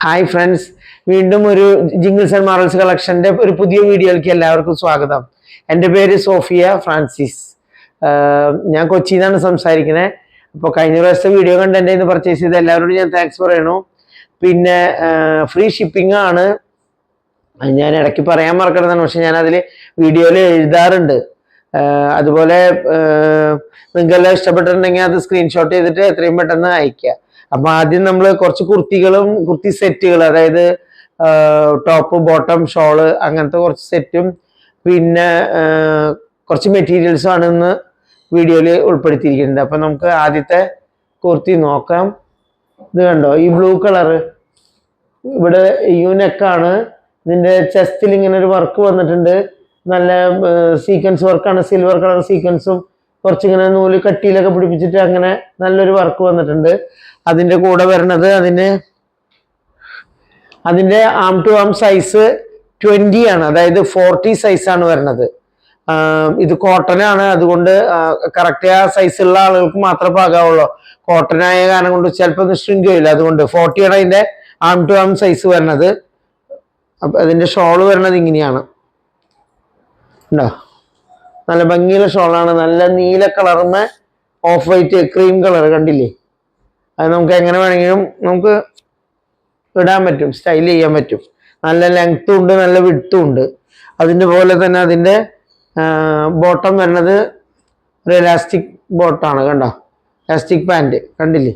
Hi friends, വീണ്ടും ഒരു jingles and മാറൽസ് കളക്ഷന്റെ ഒരു പുതിയ വീഡിയോയിലേക്ക് എല്ലാവർക്കും സ്വാഗതം. എൻ്റെ പേര് സോഫിയ ഫ്രാൻസിസ്. ഞാൻ കൊച്ചിയിൽ നിന്നാണ് സംസാരിക്കുന്നത്. അപ്പോൾ കഴിഞ്ഞ പ്രാവശ്യത്തെ വീഡിയോ കണ്ട് എൻ്റെ ഇന്ന് പർച്ചേസ് ചെയ്ത് എല്ലാവരോടും ഞാൻ താങ്ക്സ് പറയണു. പിന്നെ ഫ്രീ ഷിപ്പിംഗ് ആണ്. ഞാൻ ഇടയ്ക്ക് പറയാൻ മറക്കരുതാണ്, പക്ഷെ ഞാൻ അതിൽ വീഡിയോയിൽ എഴുതാറുണ്ട്. അതുപോലെ നിങ്ങൾക്കെല്ലാം ഇഷ്ടപ്പെട്ടിട്ടുണ്ടെങ്കിൽ അത് സ്ക്രീൻഷോട്ട് ചെയ്തിട്ട് എത്രയും പെട്ടെന്ന് അയക്കുക. അപ്പൊ ആദ്യം നമ്മൾ കുറച്ച് കുർത്തി സെറ്റുകൾ, അതായത് ടോപ്പ് ബോട്ടം ഷോള് അങ്ങനത്തെ കുറച്ച് സെറ്റും പിന്നെ കുറച്ച് മെറ്റീരിയൽസും ആണ് ഇന്ന് വീഡിയോയിൽ ഉൾപ്പെടുത്തിയിരിക്കുന്നത്. അപ്പൊ നമുക്ക് ആദ്യത്തെ കുർത്തി നോക്കാം. ഇത് കണ്ടോ, ഈ ബ്ലൂ കളറ്, ഇവിടെ യൂനെക്കാണ്. ഇതിന്റെ ചെസ്റ്റിൽ ഇങ്ങനെ ഒരു വർക്ക് വന്നിട്ടുണ്ട്. നല്ല സീക്വൻസ് വർക്കാണ്, സിൽവർ കളർ സീക്വൻസും കുറച്ചിങ്ങനെ നൂല് കട്ടിയിലൊക്കെ പിടിപ്പിച്ചിട്ട് അങ്ങനെ നല്ലൊരു വർക്ക് വന്നിട്ടുണ്ട്. അതിന്റെ കൂടെ വരുന്നത് അതിന്റെ ആം ടു ആം സൈസ് 20 ആണ്, അതായത് 40 സൈസാണ് വരുന്നത്. ഇത് കോട്ടൺ ആണ്, അതുകൊണ്ട് കറക്റ്റ് ആ സൈസുള്ള ആളുകൾക്ക് മാത്രമേ പാകാവുള്ളൂ. കോട്ടൺ ആയ കാരണം കൊണ്ട് ചിലപ്പോൾ ഒന്ന് ഷ്രിങ്ക് ചെയ്യില്ല. അതുകൊണ്ട് 40 ആണ് അതിന്റെ ആം ടു ആം സൈസ് വരുന്നത്. അപ്പൊ അതിന്റെ ഷോള് വരുന്നത് ഇങ്ങനെയാണ്. ഉണ്ടോ, നല്ല ഭംഗിയുള്ള ഷോളാണ്. നല്ല നീല കളറുമേ ഓഫ് വൈറ്റ് ക്രീം കളർ കണ്ടില്ലേ. അത് നമുക്ക് എങ്ങനെ വേണമെങ്കിലും നമുക്ക് ഇടാൻ പറ്റും, സ്റ്റൈൽ ചെയ്യാൻ പറ്റും. നല്ല ലെങ്ത്തും ഉണ്ട്, നല്ല വിഡ്ത്തും ഉണ്ട്. അതിൻ്റെ പോലെ തന്നെ അതിൻ്റെ ബോട്ടം വരുന്നത് ഒരു എലാസ്റ്റിക് ബോട്ടാണ്. കണ്ടോ, എലാസ്റ്റിക് പാൻറ് കണ്ടില്ലേ.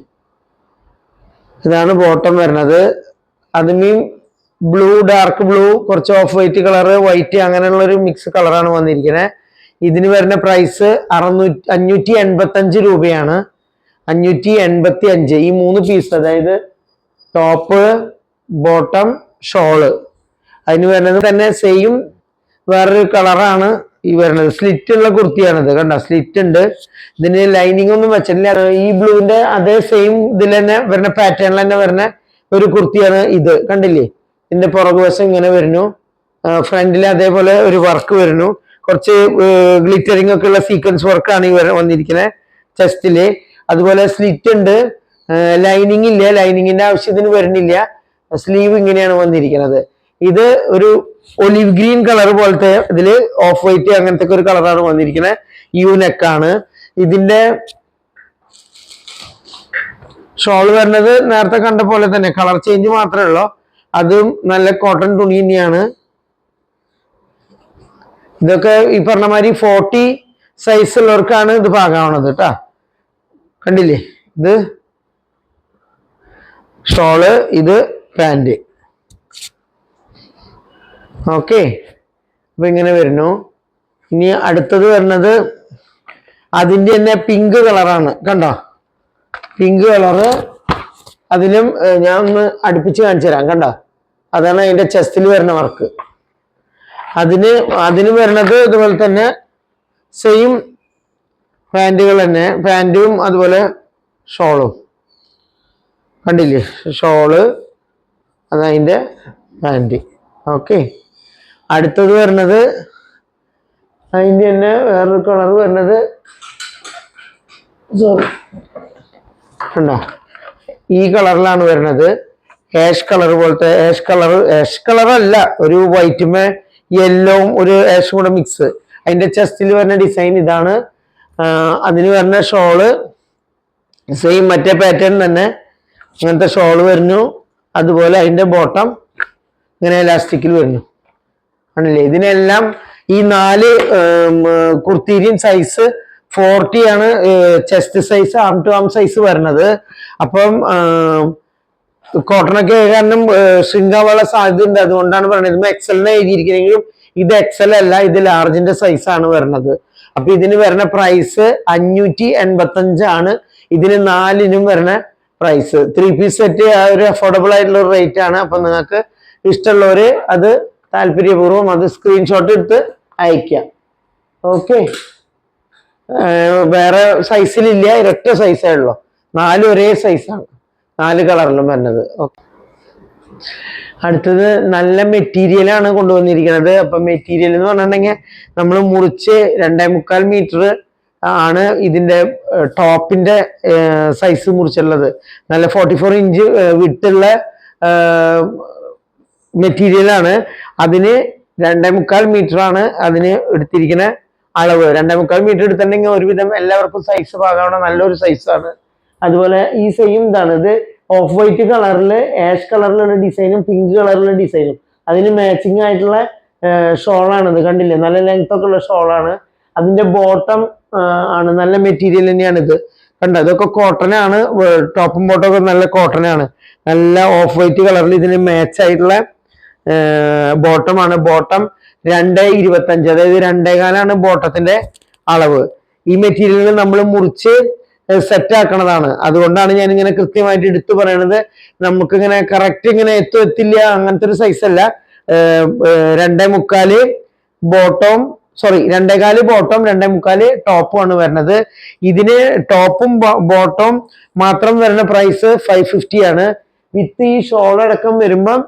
ഇതാണ് ബോട്ടം വരുന്നത്. അതിനും ബ്ലൂ, ഡാർക്ക് ബ്ലൂ, കുറച്ച് ഓഫ് വൈറ്റ് കളറ്, വൈറ്റ്, അങ്ങനെയുള്ള ഒരു മിക്സ് കളറാണ് വന്നിരിക്കുന്നത്. ഇതിന് വരുന്ന പ്രൈസ് 585 രൂപയാണ്. 585. ഈ 3 പീസ്, അതായത് ടോപ്പ് ബോട്ടം ഷോള്, അതിന് വരുന്നത് തന്നെ സെയിം വേറൊരു കളറാണ് ഈ വരുന്നത്. സ്ലിറ്റ് ഉള്ള കുർത്തിയാണിത്. കണ്ടോ, സ്ലിറ്റ് ഉണ്ട്. ഇതിന് ലൈനിങ് ഒന്നും വെച്ചിട്ടില്ല. ഈ ബ്ലൂവിന്റെ അതേ സെയിം ഇതിൽ തന്നെ വരുന്ന പാറ്റേണിൽ തന്നെ വരുന്ന ഒരു കുർത്തിയാണ് ഇത്. കണ്ടില്ലേ, ഇതിന്റെ പുറകുവശം ഇങ്ങനെ വരുന്നു. ഫ്രണ്ടിൽ അതേപോലെ ഒരു വർക്ക് വരുന്നു. കുറച്ച് ഗ്ലിറ്ററിംഗ് ഒക്കെ ഉള്ള സീക്വൻസ് വർക്കാണ് ഈ വന്നിരിക്കുന്നത് ചെസ്റ്റില്. അതുപോലെ സ്ലിറ്റ് ഉണ്ട്, ലൈനിങ് ഇല്ല, ലൈനിങ്ങിന്റെ ആവശ്യത്തിന് വരുന്നില്ല. സ്ലീവ് ഇങ്ങനെയാണ് വന്നിരിക്കുന്നത്. ഇത് ഒരു ഒലിവ് ഗ്രീൻ കളർ പോലത്തെ ഇതില് ഓഫ് വൈറ്റ് അങ്ങനത്തെ ഒരു കളറാണ് വന്നിരിക്കുന്നത്. യൂനെക്കാണ്. ഇതിന്റെ ഷോൾ വരുന്നത് നേരത്തെ കണ്ട പോലെ തന്നെ, കളർ ചേഞ്ച് മാത്രമേ ഉള്ളൂ. അതും നല്ല കോട്ടൺ തുണി തന്നെയാണ്. ഇതൊക്കെ ഈ പറഞ്ഞ മാതിരി 40 സൈസ് ഉള്ളവർക്കാണ് ഇത് പാകാവുന്നത് കേട്ടാ. കണ്ടില്ലേ, ഇത് ഷോള്, ഇത് പാൻറ്. ഓക്കെ, അപ്പൊ ഇങ്ങനെ വരുന്നു. ഇനി അടുത്തത് വരുന്നത് അതിൻ്റെ തന്നെ പിങ്ക് കളറാണ്. കണ്ടോ, പിങ്ക് കളറ്. അതിലും ഞാൻ ഒന്ന് അടുപ്പിച്ച് കാണിച്ചു തരാം. കണ്ടോ, അതാണ് അതിന്റെ ചെസ്റ്റിൽ വരുന്ന വർക്ക്. അതിന് വരുന്നത് ഇതുപോലെ തന്നെ സെയിം പാൻറ്റുകൾ തന്നെ, പാൻറ്റും അതുപോലെ ഷോളും. കണ്ടില്ലേ, ഷോള്, അതതിൻ്റെ പാൻറ്. ഓക്കെ, അടുത്തത് വരുന്നത് അതിൻ്റെ തന്നെ വേറൊരു കളർ വരുന്നത്, സോറി, കണ്ടോ, ഈ കളറിലാണ് വരുന്നത്. ആഷ് കളർ പോലത്തെ, ആഷ് കളർ അല്ല, ഒരു വൈറ്റുമേ യെല്ലോവും ഒരു ആഷും കൂടെ മിക്സ്. അതിന്റെ ചെസ്റ്റിൽ വരുന്ന ഡിസൈൻ ഇതാണ്. അതിന് വരുന്ന ഷോള് സെയിം മറ്റേ പാറ്റേൺ തന്നെ, അങ്ങനത്തെ ഷോള് വരുന്നു. അതുപോലെ അതിന്റെ ബോട്ടം ഇങ്ങനെ എലാസ്റ്റിക്കിൽ വരുന്നു. ആണല്ലേ. ഇതിനെല്ലാം ഈ 4 കുർത്തിയുടെയും സൈസ് 40 ആണ് chest size, arm to arm size വരുന്നത്. അപ്പം കോട്ടണൊക്കെ കാരണം ശൃംഗാവാനുള്ള സാധ്യത ഉണ്ട്. അതുകൊണ്ടാണ് പറയുന്നത്. ഇത് എക്സലിനെ എഴുതിയിരിക്കുന്നെങ്കിലും ഇത് എക്സൽ അല്ല, ഇത് ലാർജിന്റെ സൈസാണ് വരുന്നത്. അപ്പൊ ഇതിന് വരുന്ന പ്രൈസ് 585 ആണ്. ഇതിന് 4നും വരുന്ന പ്രൈസ്. 3 പീസ് സെറ്റ് ഒരു അഫോർഡബിൾ ആയിട്ടുള്ള റേറ്റ് ആണ്. അപ്പൊ നിങ്ങൾക്ക് ഇഷ്ടമുള്ളവര് അത് താല്പര്യപൂർവ്വം അത് സ്ക്രീൻഷോട്ട് എടുത്ത് അയക്കാം. ഓക്കെ, വേറെ സൈസിലില്ല, ഒരൊറ്റ സൈസേ ഉള്ളൂ. 4 ഒരേ സൈസാണ്, 4 കളറിലും വരുന്നത്. ഓക്കെ, അടുത്തത് നല്ല മെറ്റീരിയലാണ് കൊണ്ടുവന്നിരിക്കുന്നത്. അപ്പൊ മെറ്റീരിയൽ എന്ന് പറഞ്ഞിട്ടുണ്ടെങ്കിൽ നമ്മൾ മുറിച്ച് 2.25 മീറ്റർ ആണ് ഇതിന്റെ ടോപ്പിന്റെ സൈസ് മുറിച്ചുള്ളത്. നല്ല 44 ഇഞ്ച് വിട്ടുള്ള മെറ്റീരിയലാണ്. അതിന് 2.25 മീറ്റർ ആണ് അതിന് എടുത്തിരിക്കുന്ന അളവ്. 2.25 മീറ്റർ എടുത്തിട്ടുണ്ടെങ്കിൽ ഒരുവിധം എല്ലാവർക്കും സൈസ് പാകാവുന്ന നല്ലൊരു സൈസാണ്. അതുപോലെ ഈ സെയിം ഇതാണ്, ഇത് ഓഫ് വൈറ്റ് കളറിൽ ആഷ് കളറിലുള്ള ഡിസൈനും പിങ്ക് കളറിലുള്ള ഡിസൈനും അതിന് മാച്ചിങ് ആയിട്ടുള്ള ഷോളാണ്. ഇത് കണ്ടില്ലേ, നല്ല ലെങ്ത് ഒക്കെ ഉള്ള ഷോളാണ്. അതിന്റെ ബോട്ടം ആണ് നല്ല മെറ്റീരിയൽ തന്നെയാണ് ഇത്. കണ്ട, ഇതൊക്കെ കോട്ടൺ ആണ്. ടോപ്പും ബോട്ടം ഒക്കെ നല്ല കോട്ടൺ ആണ്. നല്ല ഓഫ് വൈറ്റ് കളറിൽ ഇതിന് മാച്ച് ആയിട്ടുള്ള ബോട്ടം ആണ്. ബോട്ടം 2.25, അതായത് 2.25 ബോട്ടത്തിന്റെ അളവ്. ഈ മെറ്റീരിയൽ നമ്മൾ മുറിച്ച് സെറ്റ് ആക്കണതാണ്. അതുകൊണ്ടാണ് ഞാൻ ഇങ്ങനെ കൃത്യമായിട്ട് എടുത്തു പറയണത്. നമുക്കിങ്ങനെ കറക്റ്റ് ഇങ്ങനെ എത്തില്ല, അങ്ങനത്തെ ഒരു സൈസ് അല്ല. 2.25 ബോട്ടം, സോറി 2.25 ബോട്ടം 2.25 ടോപ്പും ആണ് വരുന്നത്. ഇതിന് ടോപ്പും ബോട്ടം മാത്രം വരുന്ന പ്രൈസ് 550 ആണ്. വിത്ത് ഈ ഷോൾ അടക്കം വരുമ്പം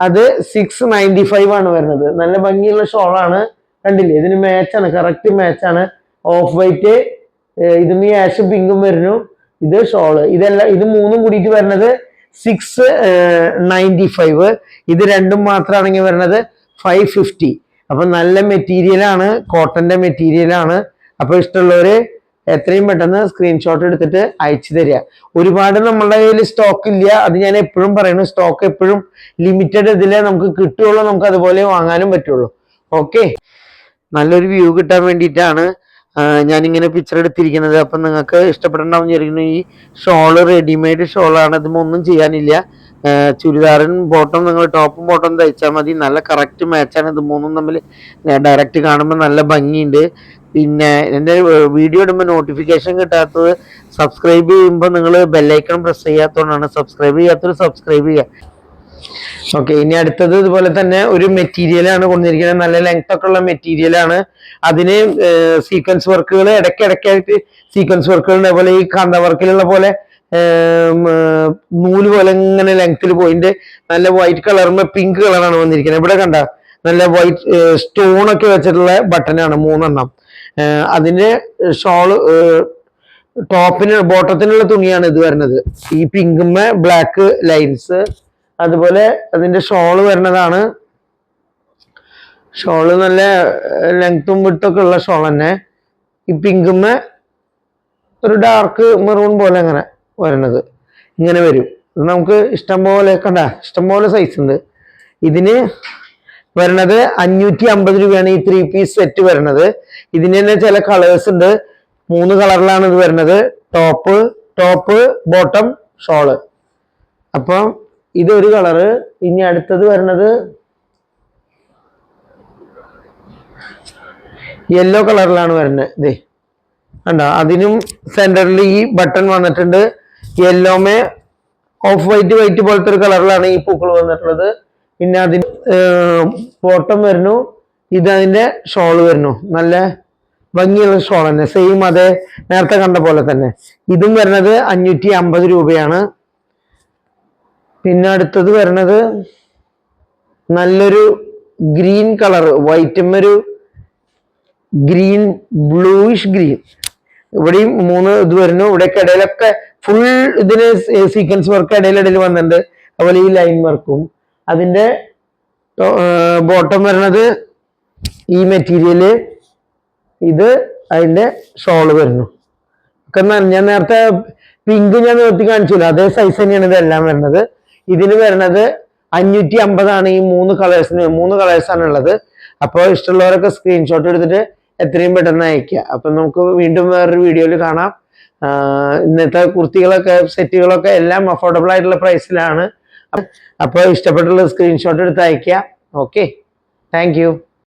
അത് 695 ആണ് വരുന്നത്. നല്ല ഭംഗിയുള്ള ഷോളാണ്. കണ്ടില്ലേ, ഇതിന് മാച്ചാണ്, കറക്റ്റ് മാച്ചാണ്. ഓഫ് വൈറ്റ്, ഇതിന് ആഷ് പിങ്കും വരുന്നു. ഇത് ഷോള്, ഇതെല്ലാം ഇത് മൂന്നും കൂടിയിട്ട് വരുന്നത് 695. ഇത് രണ്ടും മാത്രമാണെങ്കിൽ വരുന്നത് 550. അപ്പൊ നല്ല മെറ്റീരിയലാണ്, കോട്ടന്റെ മെറ്റീരിയലാണ്. അപ്പൊ ഇഷ്ടമുള്ളവര് എത്രയും പെട്ടെന്ന് സ്ക്രീൻഷോട്ട് എടുത്തിട്ട് അയച്ചു തരിക. ഒരുപാട് നമ്മളുടെ കയ്യിൽ സ്റ്റോക്ക് ഇല്ല, അത് ഞാൻ എപ്പോഴും പറയുന്നു. സ്റ്റോക്ക് എപ്പോഴും ലിമിറ്റഡ് ഇതിലേ നമുക്ക് കിട്ടുള്ളൂ, നമുക്ക് അതുപോലെ വാങ്ങാനും പറ്റുള്ളൂ. ഓക്കെ, നല്ലൊരു വ്യൂ കിട്ടാൻ വേണ്ടിയിട്ടാണ് ഞാനിങ്ങനെ പിക്ചർ എടുത്തിരിക്കുന്നത്. അപ്പം നിങ്ങൾക്ക് ഇഷ്ടപ്പെടണ്ടാവും വിചാരിക്കുന്നു. ഈ ഷോള് റെഡിമെയ്ഡ് ഷോളാണ്, ഇതൊന്നും ചെയ്യാനില്ല. ചുരിദാറും ബോട്ടം നിങ്ങൾ ടോപ്പും ബോട്ടം തയ്ച്ചാൽ മതി. നല്ല കറക്റ്റ് മാച്ചാണ്. ഇത് മൂന്നും തമ്മിൽ ഡയറക്റ്റ് കാണുമ്പോൾ നല്ല ഭംഗിയുണ്ട്. പിന്നെ എൻ്റെ വീഡിയോ ഇടുമ്പോൾ നോട്ടിഫിക്കേഷൻ കിട്ടാത്തത്, സബ്സ്ക്രൈബ് ചെയ്യുമ്പോൾ നിങ്ങൾ ബെല്ലൈക്കൺ പ്രസ് ചെയ്യാത്തതുകൊണ്ടാണ്. സബ്സ്ക്രൈബ് ചെയ്യാത്തവർ സബ്സ്ക്രൈബ് ചെയ്യുക. ഓക്കെ, ഇനി അടുത്തത് ഇതുപോലെ തന്നെ ഒരു മെറ്റീരിയലാണ് കൊണ്ടിരിക്കുന്നത്. നല്ല ലെങ്ത് ഒക്കെ ഉള്ള മെറ്റീരിയലാണ്. അതിന് സീക്വൻസ് വർക്കുകൾ ഇടയ്ക്കിടയ്ക്കായിട്ട് സീക്വൻസ് വർക്കുകൾ, അതേപോലെ ഈ കാന്ത വർക്കിലുള്ള പോലെ നൂല് പോലെ ഇങ്ങനെ ലെങ്ത്തിൽ പോയിട്ട് നല്ല വൈറ്റ് കളറും പിങ്ക് കളറാണ് വന്നിരിക്കുന്നത്. ഇവിടെ കണ്ട നല്ല വൈറ്റ് സ്റ്റോൺ ഒക്കെ വെച്ചിട്ടുള്ള ബട്ടനാണ് 3 അതിന്റെ ഷോള് ബോട്ടത്തിനുള്ള തുണിയാണ് ഇത് വരുന്നത്. ഈ പിങ്കുമ്മ ബ്ലാക്ക് ലൈൻസ്. അതുപോലെ അതിന്റെ ഷോള് വരുന്നതാണ്. ഷോള് നല്ല ലെങ്ത്തും വിട്ടൊക്കെ ഉള്ള ഷോൾ തന്നെ. ഈ പിങ്കുമ്മ ഒരു ഡാർക്ക് മെറൂൺ പോലെ അങ്ങനെ വരുന്നത് ഇങ്ങനെ വരും. നമുക്ക് ഇഷ്ടംപോലെ കണ്ട, ഇഷ്ടംപോലെ സൈസ് ഉണ്ട്. ഇതിന് വരുന്നത് 550 രൂപയാണ് ഈ 3 പീസ് സെറ്റ് വരുന്നത്. ഇതിന് തന്നെ ചില കളേഴ്സ് ഉണ്ട്. 3 കളറിലാണ് ഇത് വരുന്നത്. Top bottom shawl. അപ്പം ഇതൊരു കളറ്. ഇനി അടുത്തത് വരുന്നത് യെല്ലോ കളറിലാണ് വരുന്നത്. ഇതേ കണ്ടോ, അതിനും സെന്ററിൽ ഈ ബട്ടൺ വന്നിട്ടുണ്ട്. യെല്ലോമേ ഓഫ് വൈറ്റ് പോലത്തെ ഒരു കളറിലാണ് ഈ പൂക്കൾ വന്നിട്ടുള്ളത്. പിന്നെ അതിന് ബോട്ടം വരുന്നു. ഇതതിന്റെ ഷോള് വരുന്നു. നല്ല ഭംഗിയുള്ള ഷോൾ തന്നെ, സെയിം അതേ നേരത്തെ കണ്ട പോലെ തന്നെ. ഇതും വരുന്നത് 550 രൂപയാണ്. പിന്നെ അടുത്തത് വരുന്നത് നല്ലൊരു ഗ്രീൻ കളർ, വൈറ്റും ഒരു ഗ്രീൻ, ബ്ലൂയിഷ് ഗ്രീൻ. ഇവിടെയും 3 ഇത് വരുന്നു. ഇവിടെയൊക്കെ ഇടയിലൊക്കെ ഫുൾ ഇതിന് സീക്വൻസ് വർക്ക് ഇടയിൽ വന്നിട്ടുണ്ട്. അതുപോലെ ഈ ലൈൻ വർക്കും. അതിന്റെ ബോട്ടം വരുന്നത് ഈ മെറ്റീരിയല്. ഇത് അതിന്റെ ഷോള് വരുന്നു. ഒക്കെ ഞാൻ നേരത്തെ പിങ്ക് ഞാൻ നിർത്തി കാണിച്ചില്ല, അതേ സൈസ് തന്നെയാണ് ഇതെല്ലാം വരുന്നത്. ഇതിന് വരുന്നത് 550 ആണ്. ഈ 3 കളേഴ്സാണ് ഉള്ളത്. അപ്പോൾ ഇഷ്ടമുള്ളവരൊക്കെ സ്ക്രീൻഷോട്ട് എടുത്തിട്ട് എത്രയും പെട്ടെന്ന് അയക്കുക. അപ്പം നമുക്ക് വീണ്ടും വേറൊരു വീഡിയോയിൽ കാണാം. ഇന്നത്തെ കുർത്തികളൊക്കെ സെറ്റുകളൊക്കെ എല്ലാം അഫോർഡബിൾ ആയിട്ടുള്ള പ്രൈസിലാണ്. അപ്പോൾ ഇഷ്ടപ്പെട്ടുള്ള സ്ക്രീൻഷോട്ട് എടുത്ത് അയക്കുക. Okay, thank you.